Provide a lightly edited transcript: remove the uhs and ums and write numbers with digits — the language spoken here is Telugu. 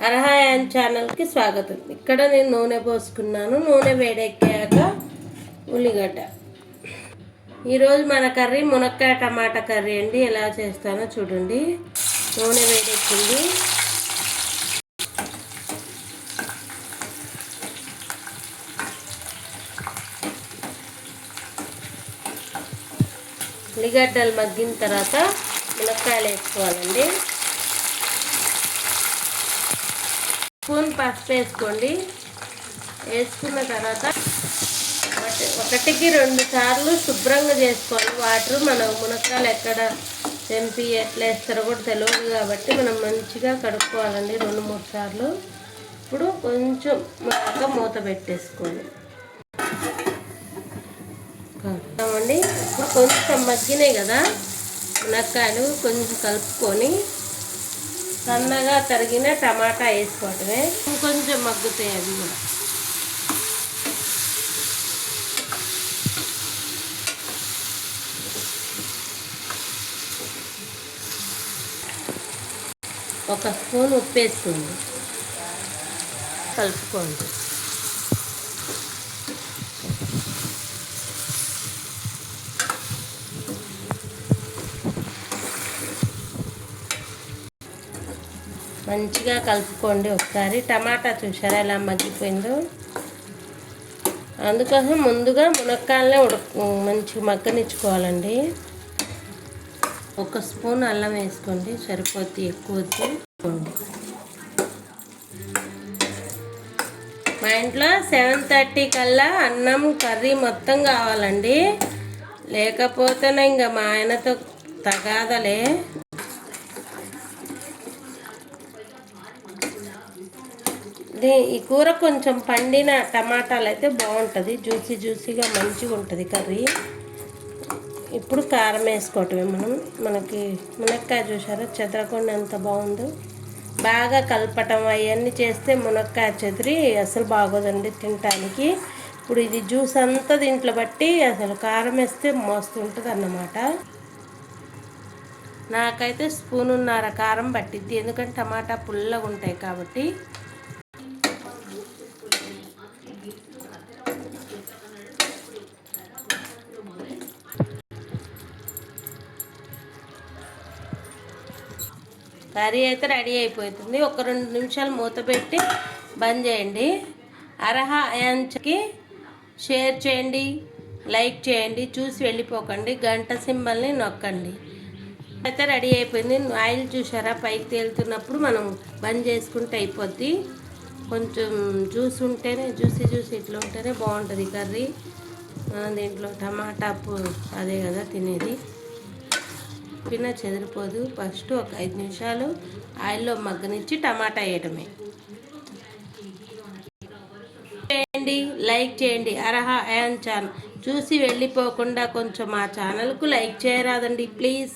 అర్హాయాన్ ఛానల్కి స్వాగతం. ఇక్కడ నేను నూనె పోసుకున్నాను. నూనె వేడెక్కాక ఉల్లిగడ్డ. ఈరోజు మన కర్రీ మునక్కాయ టమాటా కర్రీ అండి. ఎలా చేస్తానో చూడండి. నూనె వేడెక్కింది. ఉల్లిగడ్డలు మగ్గిన తర్వాత మునక్కాయలు వేసుకోవాలండి. స్పూన్ పసుపు వేసుకోండి. వేసుకున్న తర్వాత ఒకటికి 2 సార్లు శుభ్రంగా చేసుకోవాలి. వాటర్ మనం మునక్కాయలు ఎక్కడ తెంపి ఎట్లా వేస్తారో కూడా తెలియదు కాబట్టి మనం మంచిగా కడుక్కోవాలండి 2-3 సార్లు. ఇప్పుడు కొంచెం మూత పెట్టేసుకోండి. కలుపుతామండి. ఇప్పుడు కొంచెం మగ్గినాయి కదా మునక్కాయలు, కొంచెం కలుపుకొని సన్నగా తరిగిన టమాటా వేసుకోవటమే. ఇంకొంచెం మగ్గుతాయి అవి కూడా. ఒక స్పూన్ ఉప్పు వేసుకోండి, కలుపుకోండి. మంచిగా కలుపుకోండి ఒకసారి. టమాటా చూసారా ఎలా మగ్గిపోయిందో. అందుకోసం ముందుగా మునక్కాయలనే మంచిగా మగ్గనిచ్చుకోవాలండి. 1 స్పూన్ అల్లం వేసుకోండి, సరిపోద్ది. ఎక్కువ వద్దు. మా ఇంట్లో 7:30 కల్లా అన్నం కర్రీ మొత్తం కావాలండి. లేకపోతేనే ఇంకా మా ఆయనతో తగాదలే. ఈ కూర కొంచెం పండిన టమాటాలు అయితే బాగుంటుంది. జ్యూసీగా మంచిగా ఉంటుంది కర్రీ. ఇప్పుడు కారం వేసుకోవటమే. మనకి మునక్కాయ చూసారా చెదరకుండా ఎంత బాగుందో. బాగా కలపటం అవన్నీ చేస్తే మునక్కాయ చెదిరి అసలు బాగోదండి తినటానికి. ఇప్పుడు ఇది జ్యూస్ అంతా దీంట్లో బట్టి అసలు కారం వేస్తే మోస్తుంటుంది అన్నమాట. నాకైతే 1.5 స్పూన్ కారం పట్టిద్ది, ఎందుకంటే టమాటా పుల్లగా ఉంటాయి కాబట్టి. కర్రీ అయితే రెడీ అయిపోతుంది. ఒక 2 నిమిషాలు మూత పెట్టి బంద్ చేయండి. అర్హాయాన్కి షేర్ చేయండి, లైక్ చేయండి, చూసి వెళ్ళిపోకండి, గంట సింబల్ని నొక్కండి. అయితే రెడీ అయిపోయింది. ఆయిల్ చూసారా పైకి తేలుతున్నప్పుడు మనం బంద్ చేసుకుంటే అయిపోద్ది. కొంచెం జ్యూస్ ఉంటేనే జ్యూసీ ఇట్లా ఉంటేనే బాగుంటుంది కర్రీ. దీంట్లో టమాటా అదే కదా తినేది, పిన్న చెదిరిపోదు. ఫస్ట్ ఒక 5 నిమిషాలు ఆయిల్లో మగ్గనిచ్చి టమాటా వేయటమే. చేయండి, లైక్ చేయండి. అర్హాయాన్ ఛానల్ చూసి వెళ్ళిపోకుండా కొంచెం మా ఛానల్కు లైక్ చేయరాదండి ప్లీజ్.